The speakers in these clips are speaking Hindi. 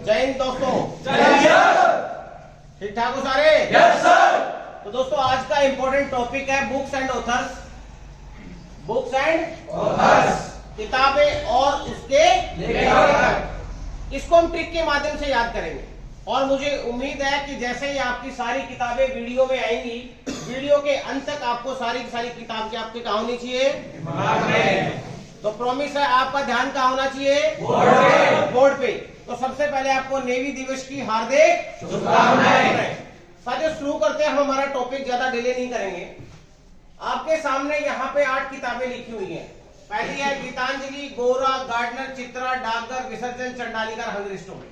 जय हिंद दोस्तों। ठीक ठाक हो सारे? Yes sir. तो दोस्तों आज का इंपॉर्टेंट टॉपिक है books and authors. Books and authors, किताबें और उसके लेखक। इसको हम ट्रिक के माध्यम से याद करेंगे और मुझे उम्मीद है कि जैसे ही आपकी सारी किताबें वीडियो में आएंगी, वीडियो के अंत तक आपको सारी की सारी किताब की आपकी कहाँ होनी चाहिए? दिमाग में। तो प्रॉमिस है आपका ध्यान कहाँ होना चाहिए? बोर्ड पे। बोर्ड पे। तो सबसे पहले आपको नेवी दिवस की हार्दिक शुभकामनाएं। साथियों शुरू करते हैं। हम हमारा टॉपिक ज्यादा डिले नहीं करेंगे। आपके सामने यहाँ पे 8 किताबें लिखी हुई हैं। पहली है गीतांजलि, गोरा, गार्डनर, चित्रा, डाकघर, विसर्जन, चंडालिका, हंग्री स्टोन।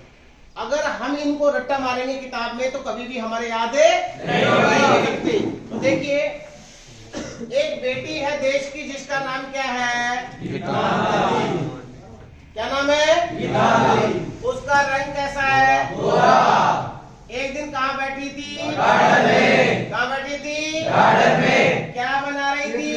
अगर हम इनको रट्टा मारेंगे किताब में तो कभी भी हमारे याद नहीं हो सकती। तो देखिए, एक बेटी है देश की जिसका नाम क्या है? क्या नाम है? उसका रंग कैसा है? एक दिन कहाँ बैठी थी? गार्डन में। कहाँ बैठी थी? गार्डन में। क्या बना रही थी?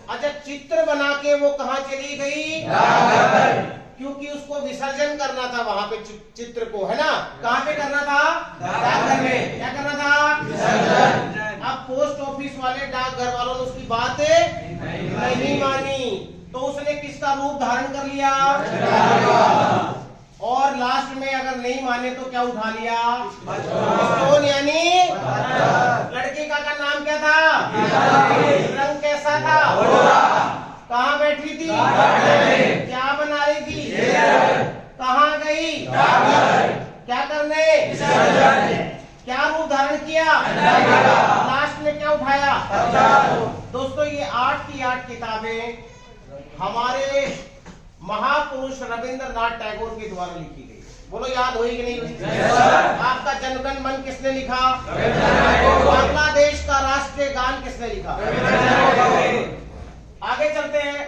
अच्छा, चित्र बना के वो कहाँ चली गई? डाकघर। क्योंकि उसको विसर्जन करना था वहां पे चित्र को, है ना? कहाँ पे करना था? डाकघर में। क्या करना था? विसर्जन। अब पोस्ट ऑफिस वाले डाकघर वालों ने उसकी बात नहीं मानी, तो उसने किसका रूप धारण कर लिया? और लास्ट में अगर नहीं माने तो क्या उठा लिया? स्टोन, यानी लड़की का नाम क्या था? रंग कैसा था? कहाँ बैठी थी? क्या बना रही थी? कहाँ गई? क्या करने? क्या रूप धारण किया? लास्ट में क्या उठाया? दोस्तों ये 8 की 8 किताबें हमारे महापुरुष रविंद्रनाथ टैगोर के द्वारा लिखी गई। बोलो याद हुई कि नहीं हुई? आपका जनगण मन किसने लिखा? बांग्लादेश का राष्ट्रीय गान किसने लिखा? आगे चलते हैं।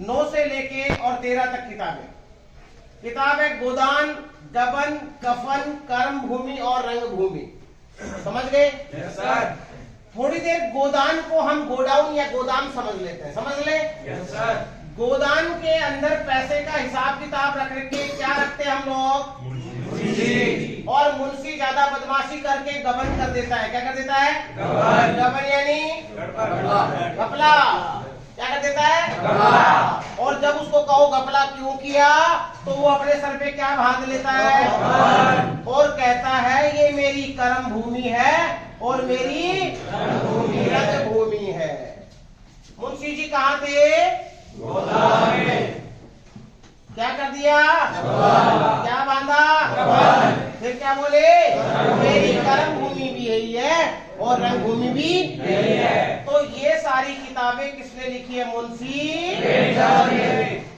9 से लेके और 13 तक किताबें। किताब है गोदान, गबन, कफन, कर्म भूमि और रंग भूमि। समझ गए? Yes sir. थोड़ी देर गोदान को हम गोडाउन या गोदाम समझ लेते हैं। समझ ले? Yes sir. गोदान के अंदर पैसे का हिसाब किताब रख के क्या रखते हैं हम लोग? मुंशी। और मुंशी ज्यादा बदमाशी करके गबन कर देता है। क्या कर देता है? गबन। गबन यानी घपला। क्या कर देता है? घपला। और जब उसको कहो घपला क्यों किया, तो वो अपने सर पे क्या बांध लेता है? और कहता है ये मेरी कर्म भूमि है और मेरी रंग भूमि है। मुंशी जी कहाँ थे? गोदाम में। क्या कर दिया? क्या बांधा? फिर क्या बोले? मेरी कर्म भूमि भी यही है और रंग भूमि भी यही है। तो ये सारी किताबें किसने लिखी है? मुंशी।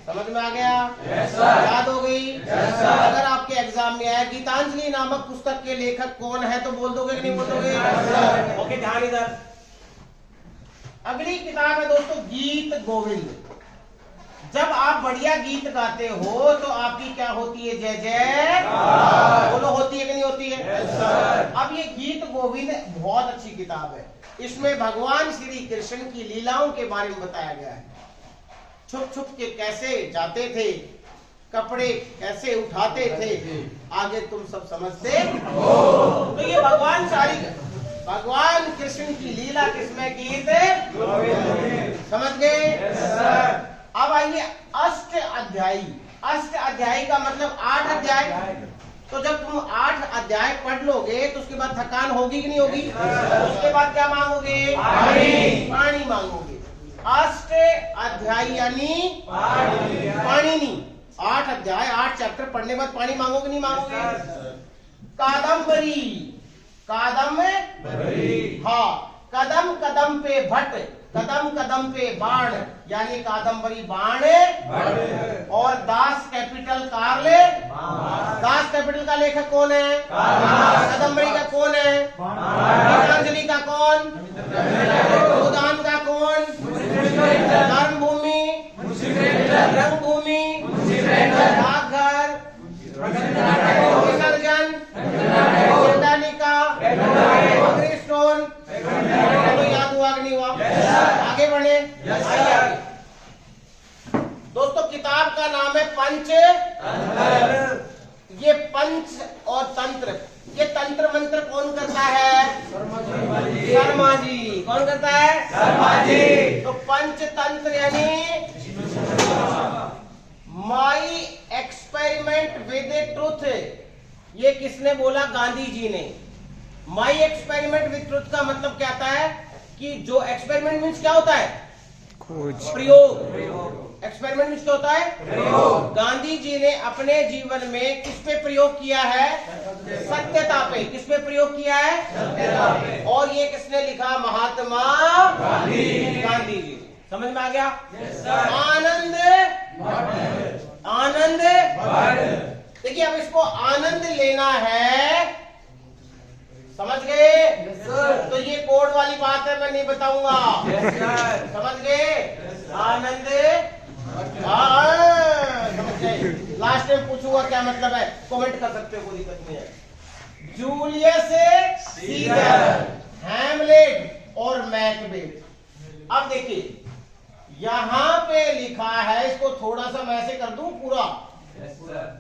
समझ में आ गया? Yes sir. याद हो गई? Yes sir. अगर आपके एग्जाम में आया गीतांजलि नामक पुस्तक के लेखक कौन है तो बोल दोगे कि नहीं बोल दोगे? Yes sir. ओके, ध्यान इधर। अगली किताब है दोस्तों गीत गोविंद। जब आप बढ़िया गीत गाते हो तो आपकी क्या होती है? जय जय बोलो, होती है कि नहीं होती है? Yes sir. अब ये गीत गोविंद बहुत अच्छी किताब है। इसमें भगवान श्री कृष्ण की लीलाओं के बारे में बताया गया है। छुप छुप के कैसे जाते थे, कपड़े कैसे उठाते थे, आगे तुम सब समझते हो। तो ये भगवान कृष्ण की लीला किसमें? गीत समझ गए? Yes sir. अब आइए अष्ट अध्यायी। अष्ट अध्यायी का मतलब 8 अध्याय। तो जब तुम 8 अध्याय पढ़ लोगे तो उसके बाद थकान होगी कि नहीं होगी? उसके बाद क्या मांगोगे? पानी मांगोगे। अष्ट अध्यायी यानी पाणिनि। 8 अध्याय 8 चैप्टर पढ़ने के बाद पानी मांगोगे नहीं मांगोगे? कादम्बरी। कादम्बरी, हाँ। कदम कदम पे भट्ट, कदम कदम पे बाण, यानी कादम्बरी बाण। और दास कैपिटल कार्ले। दास कैपिटल का लेखक कौन है? कादम्बरी का कौन है? गीतांजलि का कौन? गोदान का कौन? कर्म भूमि, रंग भूमि, डाकघर, विसर्जन, चंडालिका, हंग्री स्टोन। याद हुआ कि नहीं हुआ? आगे बढ़े। आइए दोस्तों, किताब का नाम है पंच। ये पंच और तंत्र, ये तंत्र मंत्र कौन करता है? शर्मा जी। कौन करता है? शर्मा जी। तो पंच तंत्र यानी माई एक्सपेरिमेंट विद ट्रुथ, ये किसने बोला? गांधी जी ने। माई एक्सपेरिमेंट विद ट्रुथ का मतलब क्या आता है कि जो एक्सपेरिमेंट मीन्स क्या होता है? प्रयोग। एक्सपेरिमेंट मीन्स क्या होता है? प्रयोग। गांधी जी ने अपने जीवन में किस पे प्रयोग किया है? सत्यता पे। किस पे प्रयोग किया है? सत्यता पे। और ये किसने लिखा? महात्मा गांधी जी। समझ में आ गया? आनंद आनंद। देखिए अब इसको आनंद लेना है, समझ गए? तो ये कोड वाली बात है, मैं नहीं बताऊंगा। समझ गए? आनंद समझ गए? लास्ट में पूछूंगा क्या मतलब है, कमेंट कर सकते हो, कोई दिक्कत नहीं है। जूलियस सीजर, हैमलेट और मैकबेथ। अब देखिए यहां पे लिखा है, इसको थोड़ा सा मैं ऐसे कर दूं पूरा।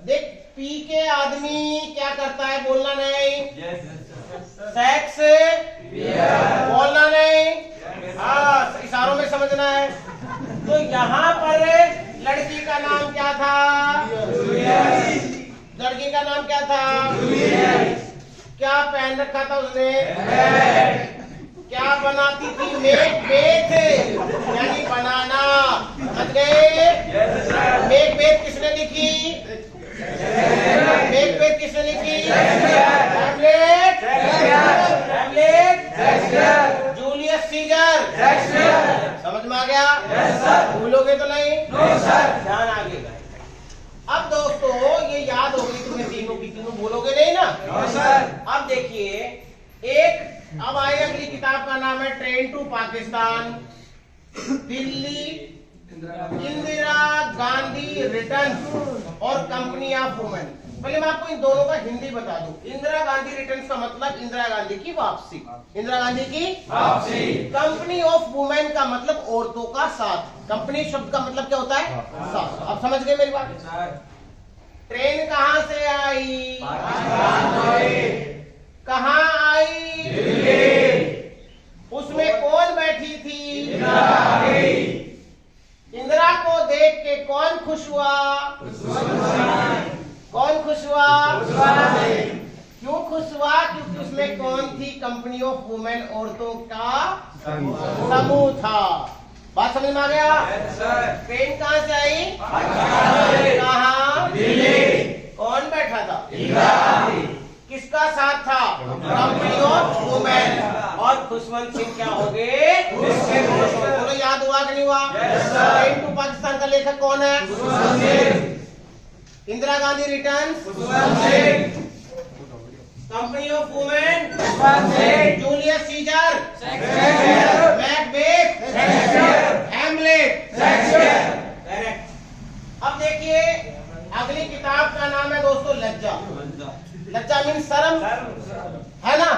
देख, पी के आदमी क्या करता है? बोलना नहीं। सेक्स बोलना नहीं। हाँ, इशारों में समझना है। तो यहाँ पर लड़की का नाम क्या था? लड़की का नाम क्या था? क्या पहन रखा था उसने? क्या बनाती थी? मेक यानी बनाना। समझ गए? मेक किसने लिखी? मेक किसने लिखी? Hamlet, Julius Caesar. समझ में आ गया? भूलोगे तो नहीं? ध्यान आगे। अब दोस्तों ये याद होगी तुम्हें तीनों की, तीनों भूलोगे नहीं ना? अब देखिए एक, अब आई अगली किताब का नाम है train to Pakistan, Delhi Indira Gandhi returns और कंपनी ऑफ वुमेन। पहले मैं आपको इन दोनों का हिंदी बता दूं। इंदिरा गांधी रिटर्न्स का मतलब इंदिरा गांधी की वापसी। इंदिरा गांधी की वापसी। कंपनी ऑफ वुमेन का मतलब औरतों का साथ। कंपनी शब्द का मतलब क्या होता है? साथ। अब समझ गए मेरी बात? ट्रेन कहां से आई? कहां आई? उसमें कौन बैठी थी? इंदिरा को देख के कौन खुश हुआ? कौन खुश हुआ? क्यों खुश हुआ? क्योंकि उसमें कौन थी? कंपनी ऑफ वुमेन, औरतों का समूह था। बात समझ में आ गया? ट्रेन कहां से आई? कहां? कौन बैठा था? किसका साथ था? Company of women. और खुशवंत सिंह क्या हो गए? बोलो याद हुआ कि नहीं हुआ? ट्रेन टू पाकिस्तान का लेखक कौन है? Indira Gandhi returns, company of women, Julius Caesar, Macbeth, Hamlet. अब देखिए अगली किताब का नाम है दोस्तों लज्जा। लज्जा मीन शर्म, है ना?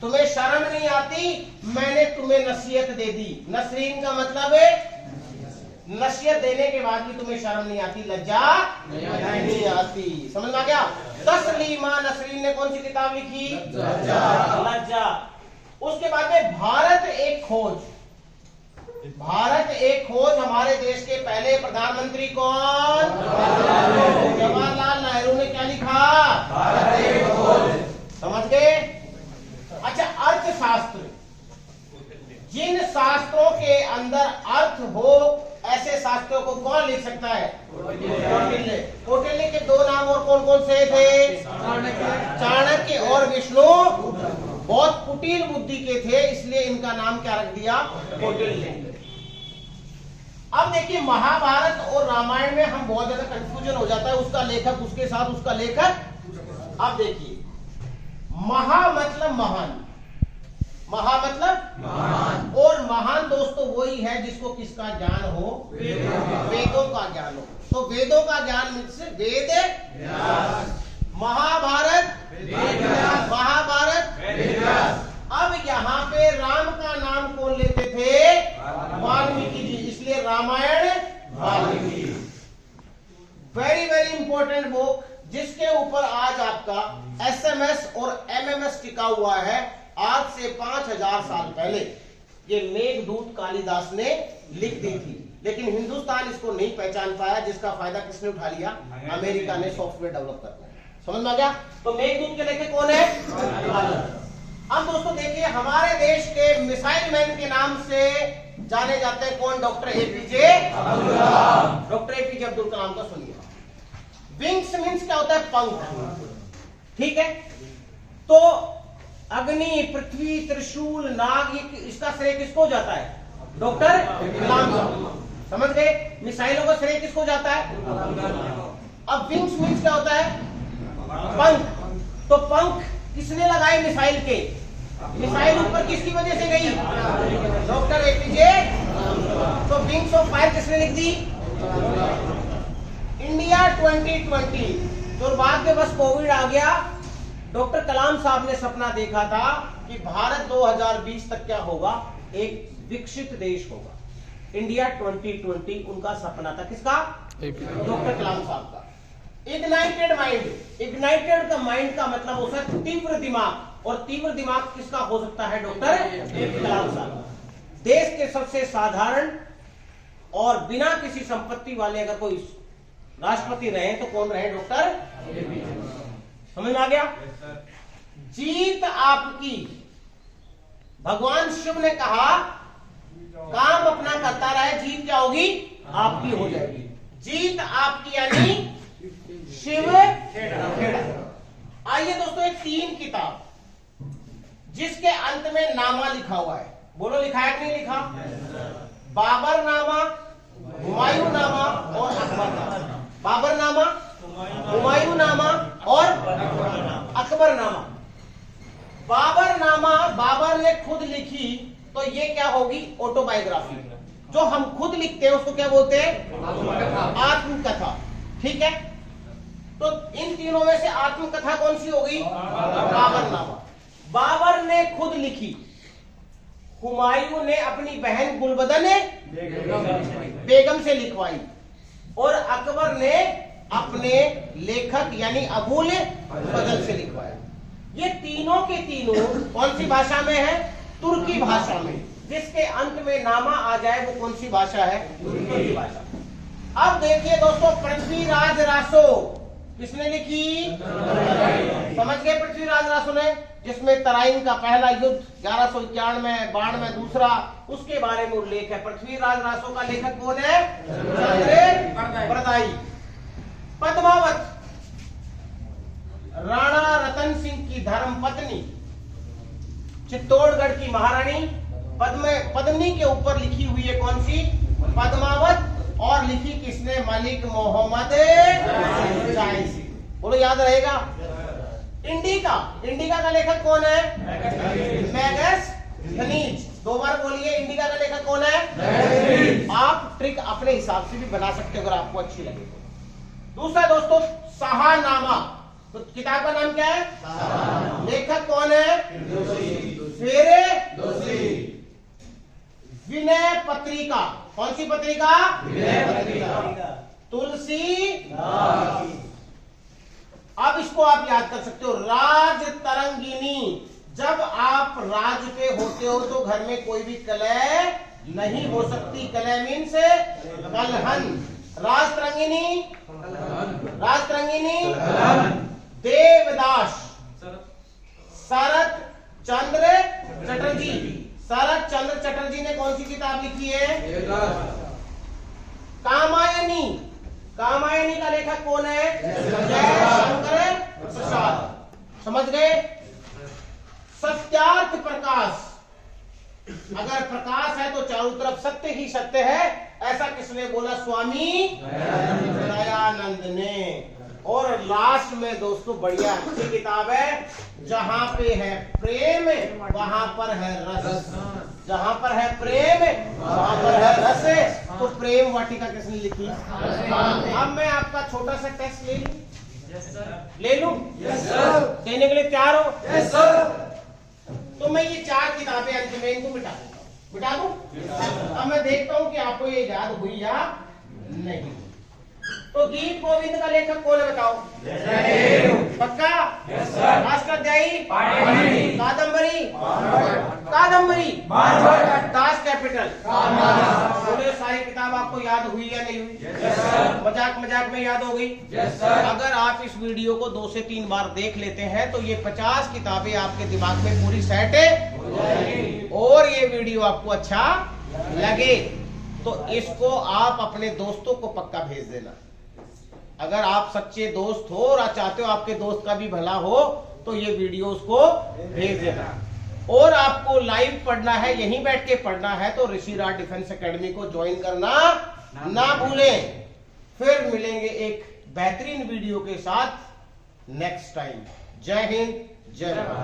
तुम्हें शर्म नहीं आती, मैंने तुम्हें नसीहत दे दी। नसरीन का मतलब है नसीहत देने के बाद भी तुम्हें शर्म नहीं आती, लज्जा नहीं आती। समझ में आ गया? तस्लीमा नसरीन ने कौन सी किताब लिखी? लज्जा। उसके बाद में भारत एक खोज। भारत एक खोज, हमारे देश के पहले प्रधानमंत्री कौन? जवाहरलाल नेहरू ने क्या लिखा? भारत एक खोज। समझ गए? अच्छा, अर्थशास्त्र, जिन शास्त्रों के अंदर अर्थ हो ऐसे शास्त्रों को कौन लिख सकता है? कौटिल्य। कौटिल्य के दो नाम और कौन कौन से थे? चाणक्य और विष्णु। बहुत कुटिल बुद्धि के थे, इसलिए इनका नाम क्या रख दिया? कौटिल्य। अब देखिए महाभारत और रामायण में हम बहुत ज्यादा कंफ्यूजन हो जाता है, उसका लेखक उसके साथ उसका लेखक। अब देखिए महा मतलब महान, महा मतलब महान, और महान दोस्तों वही है जिसको किसका ज्ञान हो? वेदों का ज्ञान हो। तो वेदों का ज्ञान मीन्स वेद व्यास। महाभारत महाभारत व्यास। अब यहाँ पे राम का नाम कौन लेते थे? वाल्मीकि जी, इसलिए Ramayana Valmiki. Very very important book, जिसके ऊपर का SMS और MMS टिका हुआ है आज से 5000 साल पहले। ये मेघदूत कालिदास ने लिख दी थी, लेकिन हिंदुस्तान इसको नहीं पहचान पाया, जिसका फायदा किसने उठा लिया? अमेरिका ने सॉफ्टवेयर डेवलप करना। समझ में आ गया? तो मेघदूत के लेखे कौन है? अब दोस्तों देखिए, हमारे देश के मिसाइल मैन के नाम से जाने जाते हैं कौन? Doctor APJ Abdul Kalam. Doctor APJ Abdul Kalam का सुनिए। विंग्स मीन्स क्या होता है? पंख। ठीक है, तो अग्नि, पृथ्वी, त्रिशूल, नाग, ये इसका श्रेय किसको जाता है? डॉक्टर कलाम साहब। समझ गए? मिसाइलों का श्रेय किसको जाता है? अब विंग्स मीन्स क्या होता है? पंख। तो पंख किसने लगाए मिसाइल के? मिसाइल ऊपर किसकी वजह से गई? Doctor APJ। तो विंग्स ऑफ फायर किसने लिख दी? इंडिया 2020। दुर्भाग्यवश कोविड आ गया। डॉक्टर कलाम साहब ने सपना देखा था कि भारत 2020 तक क्या होगा? एक विकसित देश होगा। इंडिया 2020 उनका सपना था। किसका? डॉक्टर कलाम साहब का। Ignited mind. इग्नाइटेड का माइंड का मतलब होता है तीव्र दिमाग, और तीव्र दिमाग किसका हो सकता है? डॉक्टर कलाम साहब। देश के सबसे साधारण और बिना किसी संपत्ति वाले अगर कोई राष्ट्रपति रहे तो कौन रहे? डॉक्टर। समझ में आ गया? जीत आपकी। भगवान शिव ने कहा काम अपना करता रहे, जीत क्या होगी? आपकी हो जाएगी। जीत आपकी यानी शिव खेड़ा। आइए दोस्तों, एक 3 किताब जिसके अंत में नामा लिखा हुआ है। बोलो, लिखा है कि नहीं लिखा? बाबर नामा, हुमायूं नामा और अकबर नामा। बाबर नामा, हुमायूं नामा और अकबर नामा। बाबर नामा बाबर ने खुद लिखी, तो ये क्या होगी? ऑटोबायोग्राफी। जो हम खुद लिखते हैं उसको क्या बोलते हैं? आत्मकथा। ठीक है, तो इन तीनों में से आत्मकथा कौन सी होगी? बाबर नामा। बाबर ने खुद लिखी, हुमायूं ने अपनी बहन गुलबदन बेगम से लिखवाई, और अकबर ने अपने लेखक यानी अबुल फजल से लिखवाया। ये तीनों के तीनों कौन सी भाषा में है? तुर्की भाषा में। जिसके अंत में नामा आ जाए वो कौन सी भाषा है? तुर्की भाषा। अब देखिए दोस्तों, पृथ्वीराज रासो किसने लिखी? समझ गए? पृथ्वीराज रासो ने, जिसमें तराइन का पहला युद्ध 1191-92 दूसरा, उसके बारे में उल्लेख है। पृथ्वीराज रासो का लेखक कौन है? चंद्रबरदाई। पद्मावत राणा रतन सिंह की धर्मपत्नी, चित्तौड़गढ़ की महारानी पद्मिनी के ऊपर लिखी हुई है कौन सी? पद्मावत। और लिखी किसने? मलिक मोहम्मद जायसी। बोलो, याद रहेगा? इंडिका। इंडिका का लेखक कौन है? मैगस खनीज। 2 बार बोलिए, इंडिका का लेखक कौन है? आप ट्रिक अपने हिसाब से भी बना सकते हो अगर आपको अच्छी लगे तो। दूसरा दोस्तों, शाहनामा। तो किताब का नाम क्या है? लेखक कौन है? फेरे विनय पत्रिका। कौन सी पत्रिका? विनय पत्रिका। तुलसी। अब इसको आप याद कर सकते हो, राज तरंगिनी। जब आप राज पे होते हो तो घर में कोई भी कलह नहीं हो सकती। कलह मीन्स कलहन। राज तरंगिनी, राज तरंगिनी। देवदास। शरत चंद्र चटर्जी। शरत चंद्र चटर्जी ने कौन सी किताब लिखी है? कामायनी। कामायनी का लेखक कौन है? जयशंकर प्रसाद। समझ गए? सत्यार्थ प्रकाश। अगर प्रकाश है तो चारों तरफ सत्य ही सत्य है, ऐसा किसने बोला? स्वामी दयानंद ने। और लास्ट में दोस्तों बढ़िया अच्छी किताब है, जहां पे है प्रेम वहां पर है रस। जहां पर है प्रेम वहां पर है रस। तो प्रेम वाटिका किसने लिखी? अब मैं आपका छोटा सा टेस्ट ले लूं? ले लूं? देने के लिए तैयार हो? तो मैं ये 4 किताबें अंत में इनको मिटा दूंगा। मिटा दूं? अब मैं देखता हूं कि आपको ये याद हुई या नहीं। तो गीत गोविंद का लेखक कौन है बताओ? पक्का? विजयी पाटणी कादंबरी कादंबरी दास कैपिटल। बोले सारी किताब आपको याद हुई या नहीं हुई? यस सर, मजाक मजाक में याद हो गई? यस सर, अगर आप इस वीडियो को 2 से 3 बार देख लेते हैं तो ये 50 किताबें आपके दिमाग में पूरी सेट हो जाएगी। और ये वीडियो आपको अच्छा लगे तो इसको आप अपने दोस्तों को पक्का भेज देना। अगर आप सच्चे दोस्त हो और आप चाहते हो आपके दोस्त का भी भला हो तो ये वीडियो उसको भेज देना। और आपको लाइव पढ़ना है, यहीं बैठ के पढ़ना है तो ऋषि राज डिफेंस एकेडमी को ज्वाइन करना ना भूलें। फिर मिलेंगे एक बेहतरीन वीडियो के साथ नेक्स्ट टाइम। जय हिंद, जय भारत।